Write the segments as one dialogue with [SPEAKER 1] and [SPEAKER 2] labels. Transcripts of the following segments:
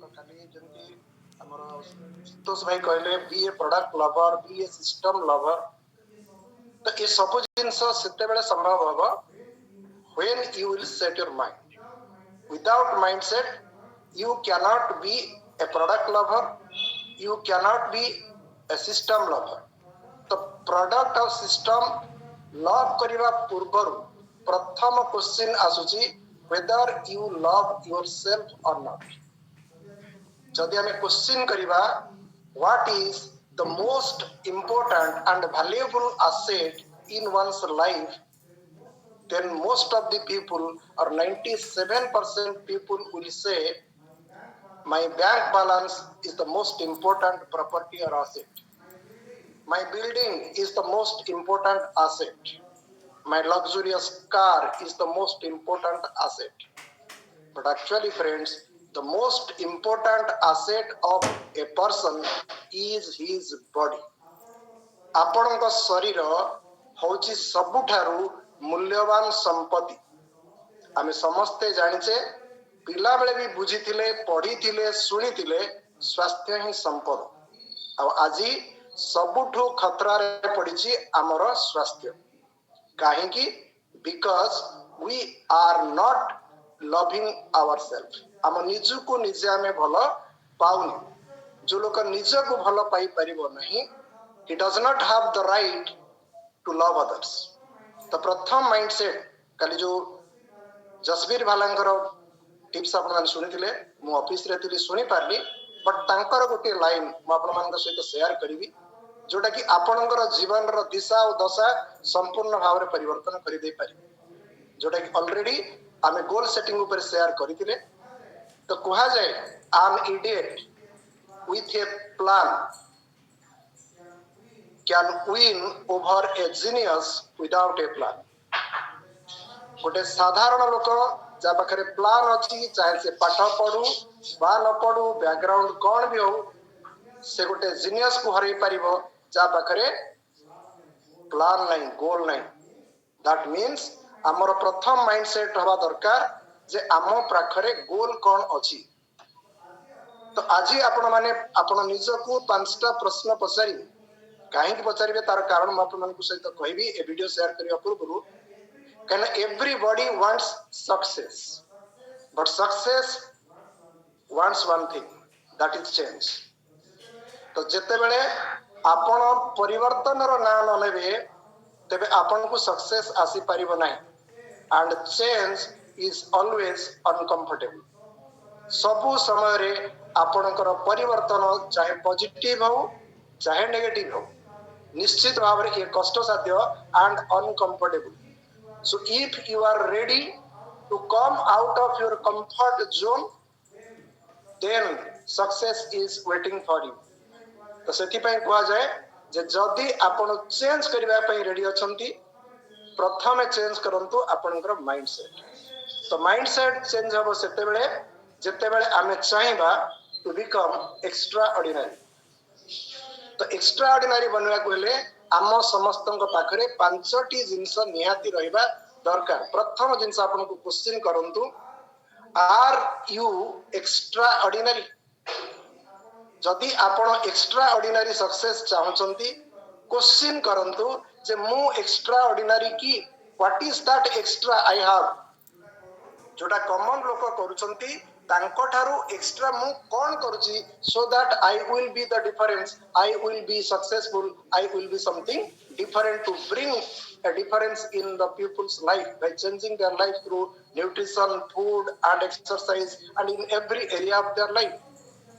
[SPEAKER 1] खाली जंती हमर संतोष भाई कहले बी ए प्रोडक्ट लवर बी ए सिस्टम लवर तो ये सब जिनस सेते बेले संभव होबो when you will set your mind. Without mindset you cannot be a product lover, you cannot be a system lover. तो प्रोडक्ट और सिस्टम लव करबा पूर्व प्रथम क्वेश्चन आसुची whether you love yourself or not. जदि हमें क्वेश्चन करिबा what is the most important and valuable asset in one's life, then most of the people or 97% people will say my bank balance is the most important property or asset. My building is the most important asset. My luxurious car is the most important asset. But actually, friends, the most important asset of a person is his body. आपणक शरीर हौची सबुठारु मूल्यवान संपत्ति. आमे समस्ते जानिचे पिला बेले भी बुझिथिले पढ़िथिले सुनिथिले स्वास्थ्य ही संपद. आ आजी सबुठु खतरा रे पड़िछि हमर स्वास्थ्य. काहेकि because we are not loving ourself. हम निजु को निजे आमे भलो पाउनी. जो लोक निज को भलो पाई परिबो नहीं, he does not have the right to love others. तो प्रथम माइंडसेट काली जो जसवीर भालांकर टिप्स आपण मान सुनिथिले मु ऑफिस रे थिली सुनि पारली, बट तांकर गोटे लाइन मु आपण मान सहित शेयर करिवि जोटा कि आपणकर जीवन रो दिशा और दशा संपूर्ण भाव में परिवर्तन कर दे पारि. जोटा कि ऑलरेडी आमे गोल सेटिंग ऊपर शेयर करथिले. तो कहा जाए an idiot with a plan can win over a genius without a plan. गोटे साधारण लोक जा पाखरे प्लान अछि, चाहे से पाठ पढू बा न पढू बैकग्राउंड कौन भी हो, से गोटे जीनियस को हरई पारिबो जा पाखरे प्लान नहीं, गोल नहीं. दैट मीन्स हमर प्रथम माइंडसेट हवा दरकार जे आम पाखरे गोल कौन अछि. तो आज आपण माने आपण निजको पांचटा प्रश्न पचारि. काहेकि पचारिबे तार कारण म आपण मानकु सहित कहबी ए वीडियो शेयर करिया पूर्व. Can everybody wants success, but success wants one thing, that is change. तो जेते बेले आपण परिवर्तन रो ना न लेबे तेबे आपण को सक्सेस आसी परिबो नाही. And change is always uncomfortable. सबु समय रे आपणकर परिवर्तन चाहे पॉजिटिव हो चाहे नेगेटिव हो निश्चित भाव रे ये कष्ट साध्य and uncomfortable. So if you are ready to come out of your comfort zone, then success is waiting for you. तो सेति पय कोआ जाए जे जदी आपण चेंज करबा पय रेडी अछंती, प्रथमे चेंज करंतु आपणकर माइंडसेट. तो माइंडसेट चेंज हो सेते बेले जेते बेले आमे चाहेबा टू बिकम एक्स्ट्रा ऑर्डिनरी. तो एक्स्ट्रा ऑर्डिनरी बनवा को हेले आम समस्तन पाखरे पांचटी जिंस निहाती रहिबा दरकार. प्रथम जिंस आपन को क्वेश्चन करंतु, आर यू एक्स्ट्रा ऑर्डिनरी. जदि आपण एक्स्ट्रा ऑर्डिनरी सक्सेस चाहचंती, क्वेश्चन करंतु जे मु एक्स्ट्रा ऑर्डिनरी की, what is that extra I have. जोटा कॉमन लोक करूचंती तांको ठारू एक्स्ट्रा मु कोन करूची, so that I will be the difference, I will be successful, I will be something different to bring a difference in the people's life by changing their life through nutrition, food and exercise and in every area of their life.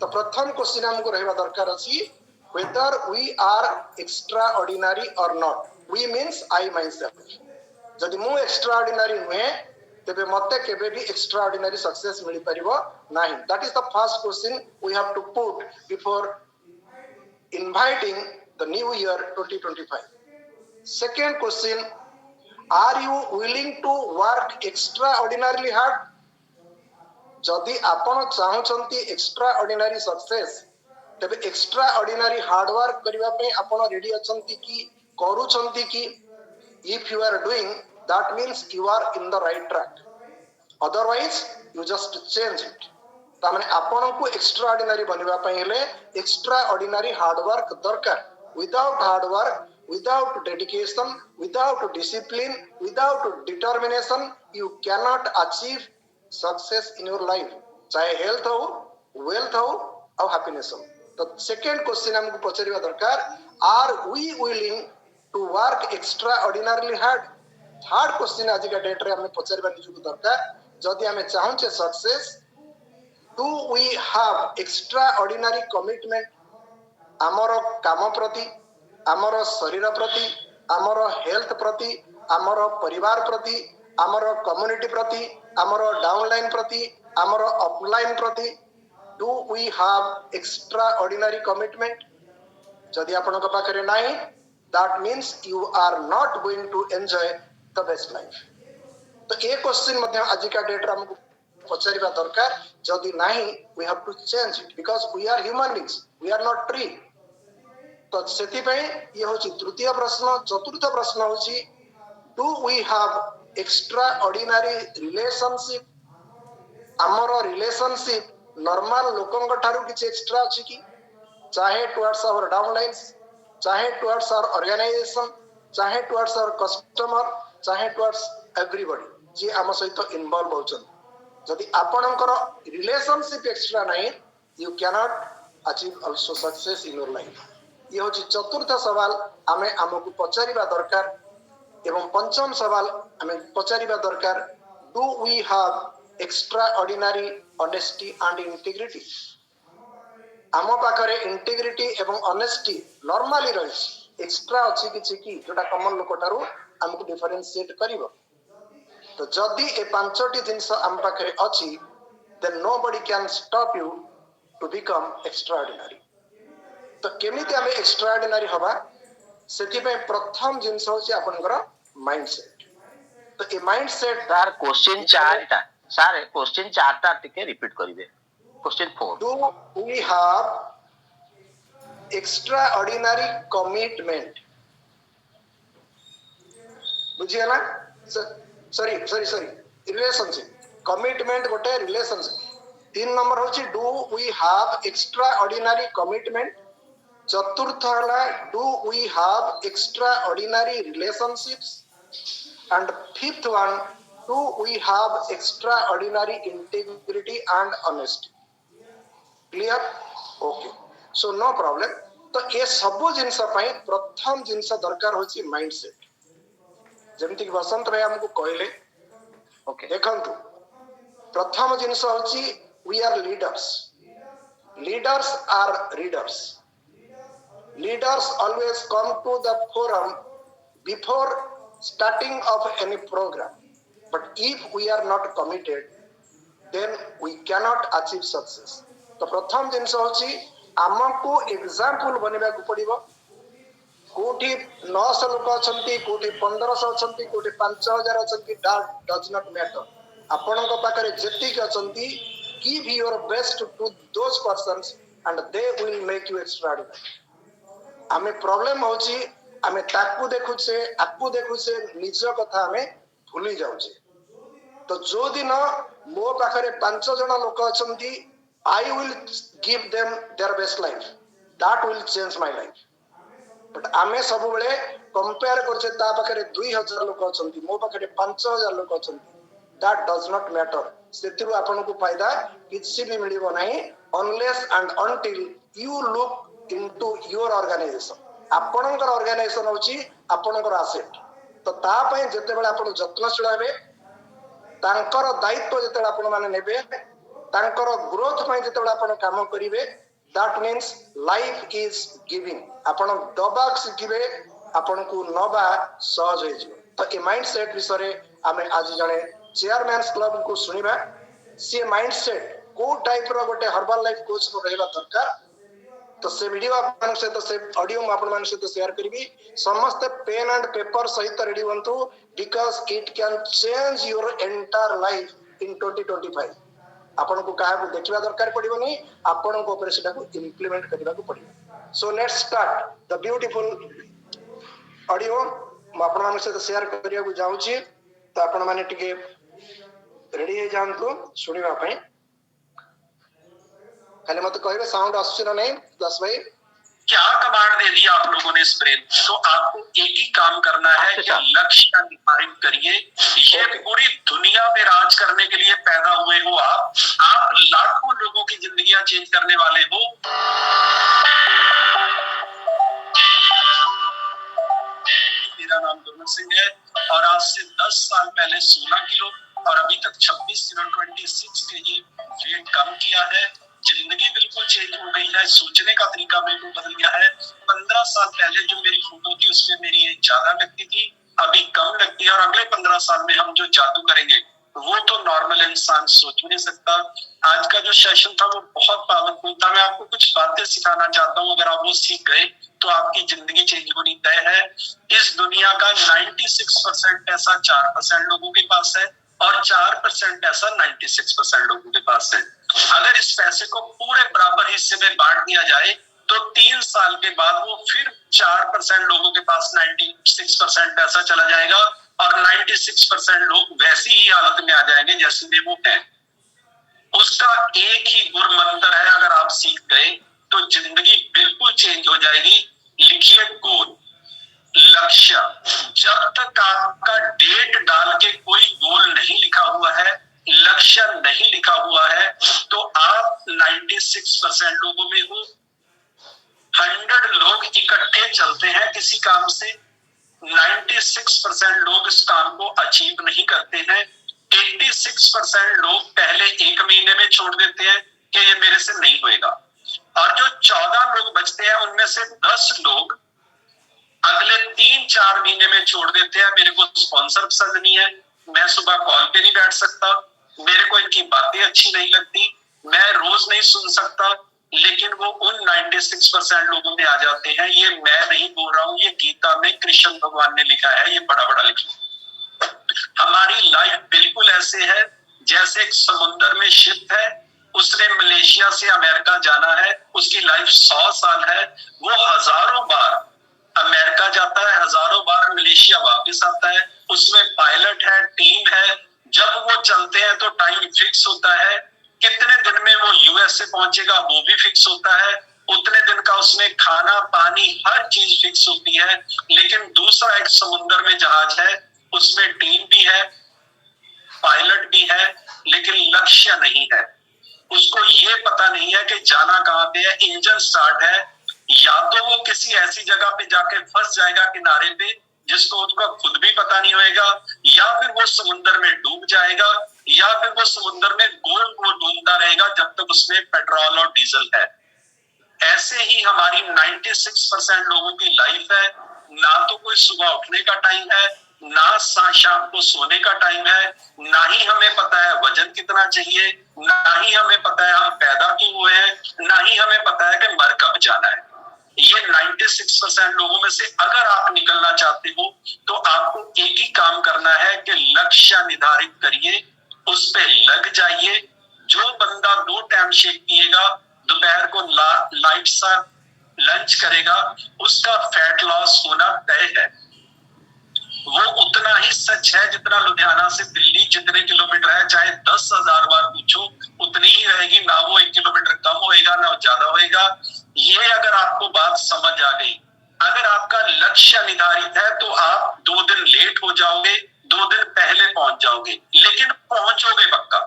[SPEAKER 1] तो प्रथम question हमको रहबा दरकार अछि whether we are extraordinary or not. We means I myself. जदि मु extraordinary हुए तेबे मते केबे भी extraordinary success मिली परिबो नाही. That is the first question we have to put before inviting the new year 2025. Second question, are you willing to work extraordinarily hard? जदि आपण चाहचंती एक्स्ट्राऑर्डिनरी सक्सेस, तबे एक्स्ट्राऑर्डिनरी हार्ड वर्क करिवा पे आपण रेडी अछंती की, करूचंती की? If you are doing, that means you are in the right track. Otherwise you just change it. तामाने आपण को extra ordinary बनवा पई हेले एक्स्ट्रा ऑर्डिनरी हार्ड वर्क दरकार without hard work without dedication without discipline without determination you cannot achieve success in your life चाहे health हो wealth हो और हैप्पीनेस हो तो सेकंड क्वेश्चन हमको पचारिबा दरकार are we willing to work extraordinarily hard third question आज का डेट रे हमें पचारिबा निजुक दरकार जदि हमें चाहूचे success do we have extraordinary commitment आमर काम प्रति आमर शरीर प्रति आमर हेल्थ प्रति आमर परिवार प्रति आमर कम्युनिटी प्रति आमर डाउनलाइन प्रति आमर अपलाइन प्रति do we have extraordinary commitment जदि आपन पाखरे नाही that means you are not going to enjoy the best life तो ये क्वेश्चन मध्य आज का डेट रे हमको पचारिबा दरकार जदि नाही we have to change it because we are human beings we are not tree तो सेति पे ये होची तृतीय प्रश्न चतुर्थ प्रश्न होची do we have extraordinary relationship आमर रिलेशनशिप नॉर्मल लोकंग ठारू किछ एक्स्ट्रा अछि कि चाहे टुवर्ड्स आवर डाउनलाइंस चाहे टुवर्ड्स आवर ऑर्गेनाइजेशन चाहे टुवर्ड्स आवर कस्टमर चाहे टुवर्ड्स एवरीबॉडी जे आम सहित इन्वॉल्व होचन जदि आपणकर रिलेशनशिप एक्स्ट्रा नाही you can not achieve also success in your life ये होची चतुर्थ सवाल आमे हमकु पचारिबा दरकार एवं पंचम सवाल आमे पचारिबा दरकार do we have extraordinary honesty and integrity आम पाखरे इंटीग्रिटी एवं ऑनेस्टी नॉर्मली रही एक्स्ट्रा अछि किछि कि जोटा कॉमन लोक ठारू हमकु डिफरेंशिएट करिवो तो जदि ए पांचटी जिंस आम पाखरे अछि then nobody can stop you to become extraordinary तो केमिति हमें एक्स्ट्रा ऑर्डिनरी हवा सेति पे प्रथम जिंस होची आपनकर माइंडसेट तो ए माइंडसेट
[SPEAKER 2] सर क्वेश्चन 4टा सर क्वेश्चन 4टा टिके रिपीट करिवे question 4
[SPEAKER 1] do we have extraordinary commitment बुझिया ना सॉरी रिलेशनशिप कमिटमेंट गोटे रिलेशनशिप 3 नंबर होची do we have extraordinary commitment चतुर्थ हला do we have extraordinary relationships and fifth one do we have extraordinary integrity and honesty clear okay so no problem तो ये सब जिनस पई प्रथम जिनस दरकार होची माइंडसेट जेमति कि बसंत भाई हमको कहले
[SPEAKER 2] ओके
[SPEAKER 1] देखंतु प्रथम जिनस होची we are leaders are readers leaders always come to the forum before starting of any program but if we are not committed then we cannot achieve success तो प्रथम जिनस होची हमको एग्जांपल बनेबा को पड़िबो कोठी 900 लोक अछंती कोठी 1500 अछंती कोठी 5000 अछंती डज नॉट मैटर आपनक पाखरे जेतिक अछंती give your best to those persons and they will make you extraordinary आमे प्रॉब्लम होची आमे ताकू देखुछे आपू देखुछे निज कथा आमे भूली जाउछे तो जो दिन मो पाखरे 5 जण लोक अछंती I will give them their best life that will change my life but आमे सब बेले कंपेयर करछे ता पाखरे 2000 लोक अछंती मो पाखरे 5000 लोक अछंती दैट डज नॉट मैटर सेतिरु आपन को फायदा किछि भी मिलिबो नाही unless and until you look into your organization आपनकर ऑर्गेनाइजेशन होची आपनकर एसेट तो ता पय जते बेले आपन जत्नशील हेबे तांकर दायित्व जते आपन माने नेबे तांकर ग्रोथ पय जते बेले आपन काम करिवे that means life is giving आपन दबाक सिखिबे आपन को नबा सहज होई जिवो तो ए माइंडसेट विषय आमे आज जणे चेयरमैन्स क्लब को सुनिबा से माइंडसेट को टाइप रो गोटे हर्बल लाइफ कोच को रहबा दरकार तो से वीडियो आपन से तो से ऑडियो में आपन मान से तो शेयर करबी समस्त पेन एंड पेपर सहित रेडी होंतु because it can change your entire life in 2025 आपन को काहे को देखिबा दरकार पड़िबोनी आपन को ऊपर सेटा को इंप्लीमेंट करबा को पड़िबो so let's start the beautiful audio म आपन मान से तो शेयर करिया को जाउची तो आपन माने टिके रेडी हे जानतु सुनिबा पई खाली मत कहिबे साउंड आसुची ना नहीं दास भाई?
[SPEAKER 3] क्या कमांड दे दिया आप लोगों ने इस ब्रेन? तो आपको एक ही काम करना है कि लक्ष्य निर्धारित करिए। ये पूरी दुनिया में राज करने के लिए पैदा हुए हो आप लाखों लोगों की जिंदगियां चेंज करने वाले हो। मेरा नाम गुरमीत सिंह है और आज से 10 साल पहले 16 किलो और अभी तक 26 किलो 26 केजी वेट कम किया है। जिंदगी बिल्कुल चेंज हो गई है, सोचने का तरीका बिल्कुल बदल गया है। 15 साल पहले जो मेरी फोटो थी उसमें मेरी एज ज्यादा लगती थी, अभी कम लगती है और अगले 15 साल में हम जो जादू करेंगे वो तो नॉर्मल इंसान सोच भी नहीं सकता। आज का जो सेशन था वो बहुत पावरफुल था। मैं आपको कुछ बातें सिखाना चाहता हूँ, अगर आप वो सीख गए तो आपकी जिंदगी चेंज होनी तय है। इस दुनिया का 96% पैसा 4% लोगों के पास है और 4% पैसा 96% लोगों के पास है। अगर इस पैसे को पूरे बराबर हिस्से में बांट दिया जाए तो 3 साल के बाद वो फिर 4% लोगों के पास 96% पैसा चला जाएगा और 96% लोग वैसी ही हालत में आ जाएंगे जैसे में वो हैं। उसका एक ही गुर मंत्र है, अगर आप सीख गए तो जिंदगी बिल्कुल चेंज हो जाएगी। लिखिए गोल, लक्ष्य। जब तक आपका डेट डाल के कोई गोल नहीं लिखा हुआ है, लक्ष्य नहीं लिखा हुआ है, तो आप 96% लोगों में हो। 100 लोग इकट्ठे चलते हैं किसी काम से, 96% लोग इस काम को अचीव नहीं करते हैं। 86% लोग पहले 1 महीने में छोड़ देते हैं कि ये मेरे से नहीं होएगा, और जो 14 लोग बचते हैं उनमें से 10 लोग अगले 3-4 महीने में छोड़ देते हैं। मेरे को स्पॉन्सर पसंद नहीं है, मैं सुबह कॉल पे नहीं बैठ सकता, मेरे को इनकी बातें अच्छी नहीं लगती, मैं रोज नहीं सुन सकता। लेकिन वो उन 96% लोगों में आ जाते हैं। ये मैं नहीं बोल रहा हूँ, ये गीता में कृष्ण भगवान ने लिखा है, ये बड़ा बड़ा लिखा। हमारी लाइफ बिल्कुल ऐसे है जैसे एक समुद्र में शिप है, उसने मलेशिया से अमेरिका जाना है, उसकी लाइफ 100 साल है, वो हजारों बार अमेरिका जाता है, हजारों बार मलेशिया वापस आता है, उसमें पायलट है, टीम है। जब वो चलते हैं तो टाइम फिक्स होता है, कितने दिन में वो यूएस से पहुंचेगा वो भी फिक्स होता है, उतने दिन का उसमें खाना पानी हर चीज फिक्स होती है। लेकिन दूसरा एक समुद्र में जहाज है, उसमें टीम भी है, पायलट भी है, लेकिन लक्ष्य नहीं है। उसको ये पता नहीं है कि जाना कहां पे है। इंजन स्टार्ट है, या तो वो किसी ऐसी जगह पे जाके फंस जाएगा किनारे पे जिसको उसका खुद भी पता नहीं होएगा, या फिर वो समुद्र में डूब जाएगा, या फिर वो समुद्र में गोल गोल घूमता रहेगा जब तक उसमें पेट्रोल और डीजल है। ऐसे ही हमारी 96% लोगों की लाइफ है। ना तो कोई सुबह उठने का टाइम है, ना शाम को सोने का टाइम है, ना ही हमें पता है वजन कितना चाहिए, ना ही हमें पता है हम पैदा क्यों हुए हैं, ना ही हमें पता है कि मर कब जाना है। ये 96% लोगों में से अगर आप निकलना चाहते हो तो आपको एक ही काम करना है कि लक्ष्य निर्धारित करिए, उस पे लग जाइए। जो बंदा 2 टाइम शेक पिएगा, दोपहर को लाइट सा लंच करेगा, उसका फैट लॉस होना तय है। वो उतना ही सच है जितना लुधियाना से दिल्ली जितने किलोमीटर है, चाहे 10,000 बार पूछो उतनी ही रहेगी, ना वो 1 किलोमीटर कम होएगा ना ज्यादा होएगा। ये अगर आपको बात समझ आ गई, अगर आपका लक्ष्य निर्धारित है तो आप 2 दिन लेट हो जाओगे, 2 दिन पहले पहुंच जाओगे, लेकिन पहुंचोगे पक्का।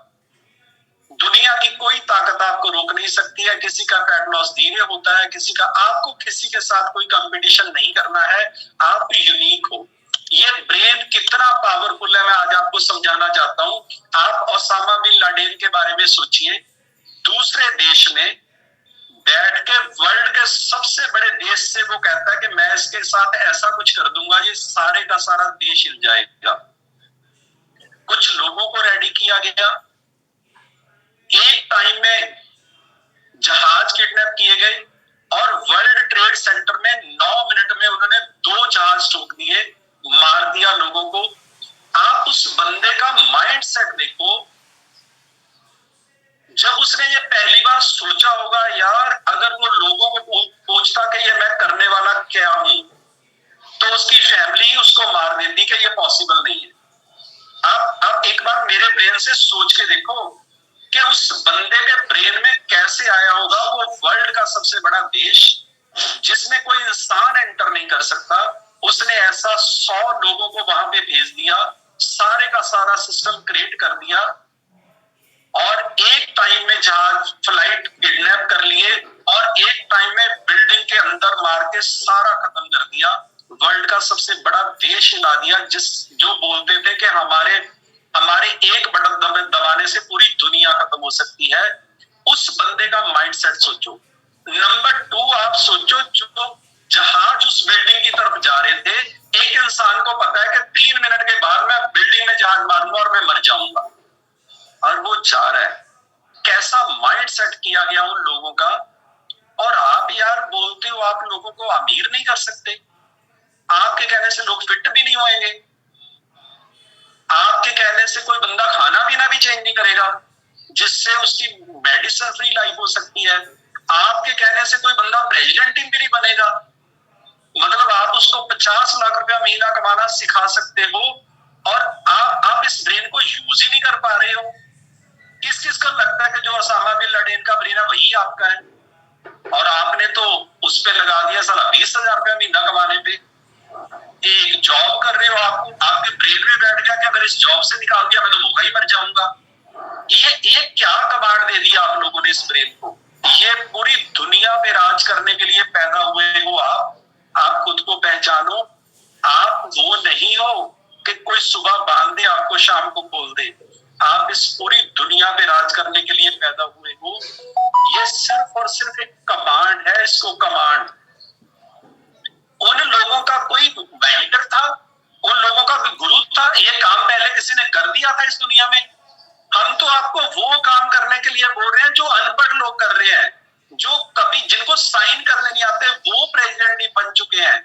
[SPEAKER 3] दुनिया की कोई ताकत आपको रोक नहीं सकती है। किसी का फैट लॉस धीरे होता है, किसी का, आपको किसी के साथ कोई कंपटीशन नहीं करना है, आप यूनिक हो। ये ब्रेन कितना पावरफुल है मैं आज आपको समझाना चाहता हूं। आप ओसामा बिन लादेन के बारे में सोचिए, दूसरे देश में बैठ के वर्ल्ड के सबसे बड़े देश से वो कहता है कि मैं इसके साथ ऐसा कुछ कर दूंगा ये सारे का सारा देश हिल जाएगा। कुछ लोगों को रेडी किया गया, एक टाइम में जहाज किडनैप किए गए और वर्ल्ड ट्रेड सेंटर में 9 मिनट में उन्होंने 2 जहाज ठोक दिए, मार दिया लोगों को। आप उस बंदे का माइंड सेट देखो, जब उसने ये पहली बार सोचा होगा यार अगर वो लोगों को पूछता कि ये मैं करने वाला क्या हूं, तो उसकी फैमिली उसको मार देती कि ये पॉसिबल नहीं है। आप एक बार मेरे ब्रेन से सोच के देखो, कि उस बंदे के ब्रेन में कैसे आया होगा वो वर्ल्ड का सबसे बड़ा देश जिसमें कोई इंसान एंटर नहीं कर सकता, उसने ऐसा 100 लोगों को वहां पे भेज दिया, सारे का सारा सिस्टम क्रिएट कर दिया और एक टाइम में जहाज फ्लाइट किडनैप कर लिए और एक टाइम में बिल्डिंग के अंदर मार के सारा खत्म कर दिया। वर्ल्ड का सबसे बड़ा देश हिला दिया, जो बोलते थे कि हमारे एक बटन दबाने से पूरी दुनिया खत्म हो सकती है। उस बंदे का माइंडसेट सोचो। नंबर 2 आप सोचो, जो जहाज उस बिल्डिंग की तरफ जा रहे थे, एक इंसान को पता है कि 3 मिनट के बाद मैं बिल्डिंग में जहाज मारूंगा और मैं मर जाऊंगा, और वो जा रहा है। कैसा माइंडसेट किया गया उन लोगों का। और आप यार बोलते हो आप लोगों को अमीर नहीं कर सकते, आपके कहने से लोग फिट भी नहीं होंगे, आपके कहने से कोई बंदा खाना पीना भी चेंज नहीं करेगा जिससे उसकी मेडिसिन फ्री लाइफ हो सकती है, आपके कहने से कोई बंदा प्रेसिडेंट भी नहीं बनेगा। मतलब आप उसको 50 लाख रुपया महीना कमाना सिखा सकते हो और आप इस ब्रेन को यूज ही नहीं कर पा रहे हो। किस को लगता है कि जो ओसामा बिन लादेन का ब्रेन है वही आपका है, और आपने तो उस पे लगा दिया साला 20,000 रुपया महीना कमाने पे। एक जॉब कर रहे हो, आपके ब्रेन में बैठ गया कि अगर इस जॉब से निकाल दिया मैं तो भूखा ही मर जाऊंगा। ये क्या कमांड दे दिया आप लोगों ने इस ब्रेन को। ये पूरी दुनिया पे राज करने के लिए पैदा हुए हो आप खुद को पहचानो। आप वो नहीं हो कि कोई सुबह बांध दे आपको शाम को खोल दे। आप इस पूरी दुनिया पे राज करने के लिए पैदा हुए हो। ये सिर्फ और सिर्फ एक कमांड है, इसको कमांड। उन लोगों का कोई मेंटर था, उन लोगों का गुरु था, ये काम पहले किसी ने कर दिया था इस दुनिया में। हम तो आपको वो काम करने के लिए बोल रहे हैं जो अनपढ़ लोग कर रहे हैं, जिनको साइन करने नहीं आते, वो प्रेसिडेंट ही बन चुके हैं,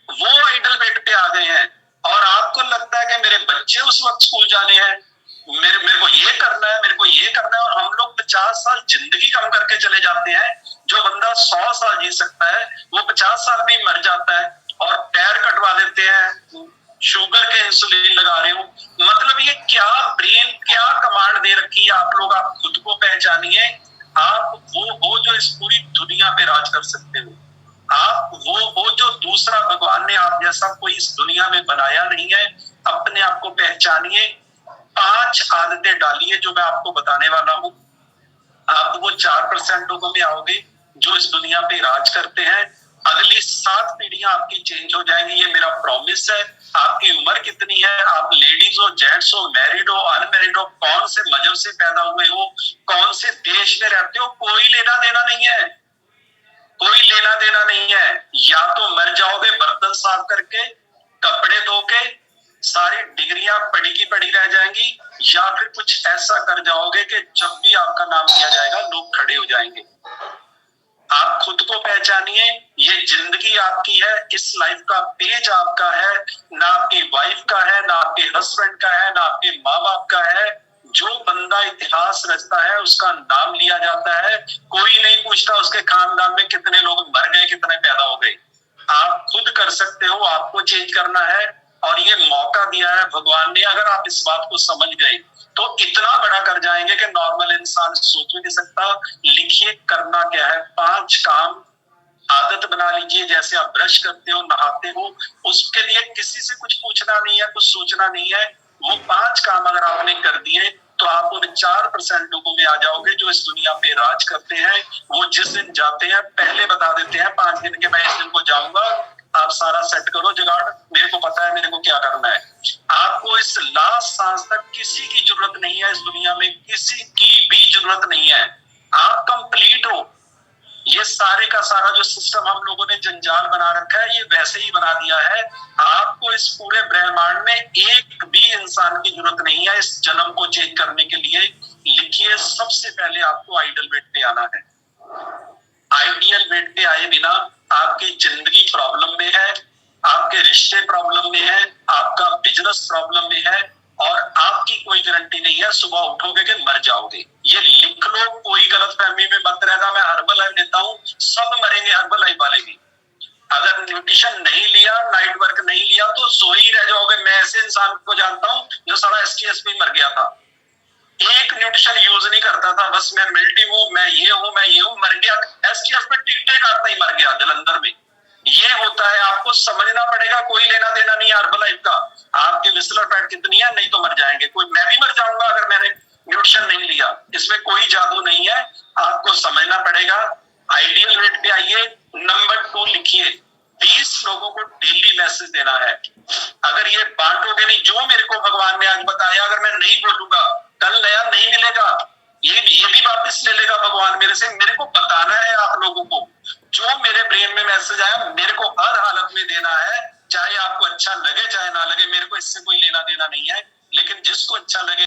[SPEAKER 3] वो आइडल बेड पे आ गए हैं। और आपको लगता है कि मेरे बच्चे उस वक्त स्कूल जाने हैं, मेरे को ये करना है, मेरे को ये करना है, और हम लोग 50 साल जिंदगी कम करके चले जाते हैं। जो बंदा 100 साल जी सकता है वो 50 साल में ही मर जाता है, और पैर कटवा देते हैं, शुगर के इंसुलिन लगा रहे हो। मतलब ये क्या ब्रेन, क्या कमांड दे रखी है आप लोग। आप खुद को पहचानिए। आप वो हो जो इस पूरी दुनिया पे राज कर सकते हो। आप वो हो जो दूसरा भगवान ने आप जैसा कोई इस दुनिया में बनाया नहीं है। अपने आप को पहचानिए। 5 आदतें डालिए जो मैं आपको बताने वाला हूं। आप वो 4% लोगों में आओगे जो इस दुनिया पे राज करते हैं। अगली 7 पीढ़ियां आपकी चेंज हो जाएंगी, ये मेरा प्रॉमिस है। आपकी उम्र कितनी है, आप लेडीज हो, जेंट्स हो, मैरिड हो, अनमैरिड हो, कौन से मजहब से पैदा हुए हो, कौन से देश में रहते हो, कोई लेना देना नहीं है, कोई लेना देना नहीं है। या तो मर जाओगे बर्तन साफ करके, कपड़े धो के, सारी डिग्रियां पड़ी की पड़ी रह जाएंगी, या फिर कुछ ऐसा कर जाओगे कि जब भी आपका नाम लिया जाएगा लोग खड़े हो जाएंगे। आप खुद को पहचानिए। ये जिंदगी आपकी है, इस लाइफ का पेज आपका है, ना आपकी वाइफ का है, ना आपके हस्बैंड का है, ना आपके माँ बाप का है। जो बंदा इतिहास रचता है उसका नाम लिया जाता है। कोई नहीं पूछता उसके खानदान में कितने लोग मर गए, कितने पैदा हो गए। आप खुद कर सकते हो, आपको चेंज करना है, और ये मौका दिया है भगवान ने। अगर आप इस बात को समझ गए तो इतना बड़ा कर जाएंगे कि नॉर्मल इंसान सोच भी नहीं सकता। लिखिए करना क्या है। 5 काम आदत बना लीजिए। जैसे आप ब्रश करते हो, नहाते हो, उसके लिए किसी से कुछ पूछना नहीं है, कुछ सोचना नहीं है। वो 5 काम अगर आपने कर दिए तो आप उन 4% लोगों में आ जाओगे जो इस दुनिया पे राज करते हैं। वो जिस दिन जाते हैं पहले बता देते हैं 5 दिन के, मैं इस दिन को जाऊंगा, आप सारा सेट करो जुगाड़, मेरे को पता है मेरे को क्या करना है। आपको इस लास्ट सांस तक किसी की जरूरत नहीं है, इस दुनिया में किसी की भी जरूरत नहीं है। आप कंप्लीट हो। ये सारे का सारा जो सिस्टम हम लोगों ने जंजाल बना रखा है, ये वैसे ही बना दिया है। आपको इस पूरे ब्रह्मांड में एक भी इंसान की जरूरत नहीं है इस जन्म को चेंज करने के लिए। लिखिए, सबसे पहले आपको आइडल बेड पे आना है। आइडियल बेड पे आए बिना आपकी जिंदगी प्रॉब्लम में है, आपके रिश्ते प्रॉब्लम में है, आपका बिजनेस प्रॉब्लम में है, और आपकी कोई गारंटी नहीं है सुबह उठोगे कि मर जाओगे। ये लिख लो, कोई गलतफहमी में मत रहना। मैं हर्बल लाइफ देता हूँ, सब मरेंगे हर्बल लाइफ वाले भी। अगर न्यूट्रिशन नहीं लिया, नाइट वर्क नहीं लिया तो सो ही रह जाओगे। मैं ऐसे इंसान को जानता हूँ जो सारा STS पे मर गया था, एक न्यूट्रिशन यूज नहीं करता बस मैं मिलिट्री हूँ, मैं ये हूँ, मर गया। एसटीएफ में टिकटे काटता ही मर गया जलंधर में। ये होता है, आपको समझना पड़ेगा। कोई लेना देना नहीं है हर्बलाइफ का। आपकी विस्लर फैट कितनी है, नहीं तो मर जाएंगे। कोई, मैं भी मर जाऊंगा अगर मैंने न्यूट्रिशन नहीं लिया। इसमें कोई जादू नहीं है, आपको समझना पड़ेगा। आइडियल वेट पे आइए। नंबर 2 लिखिए, 20 लोगों को डेली मैसेज देना है। अगर ये बांटोगे नहीं, जो मेरे को भगवान ने आज बताया, अगर मैं नहीं बोलूंगा, कल नया नहीं मिलेगा। ये भी वापस ले लेगा भगवान मेरे से। मेरे को बताना है आप लोगों को, जो मेरे ब्रेन में मैसेज आया मेरे को हर हालत में देना है, चाहे आपको अच्छा लगे चाहे ना लगे। मेरे को इससे कोई लेना देना नहीं है, लेकिन जिसको अच्छा लगे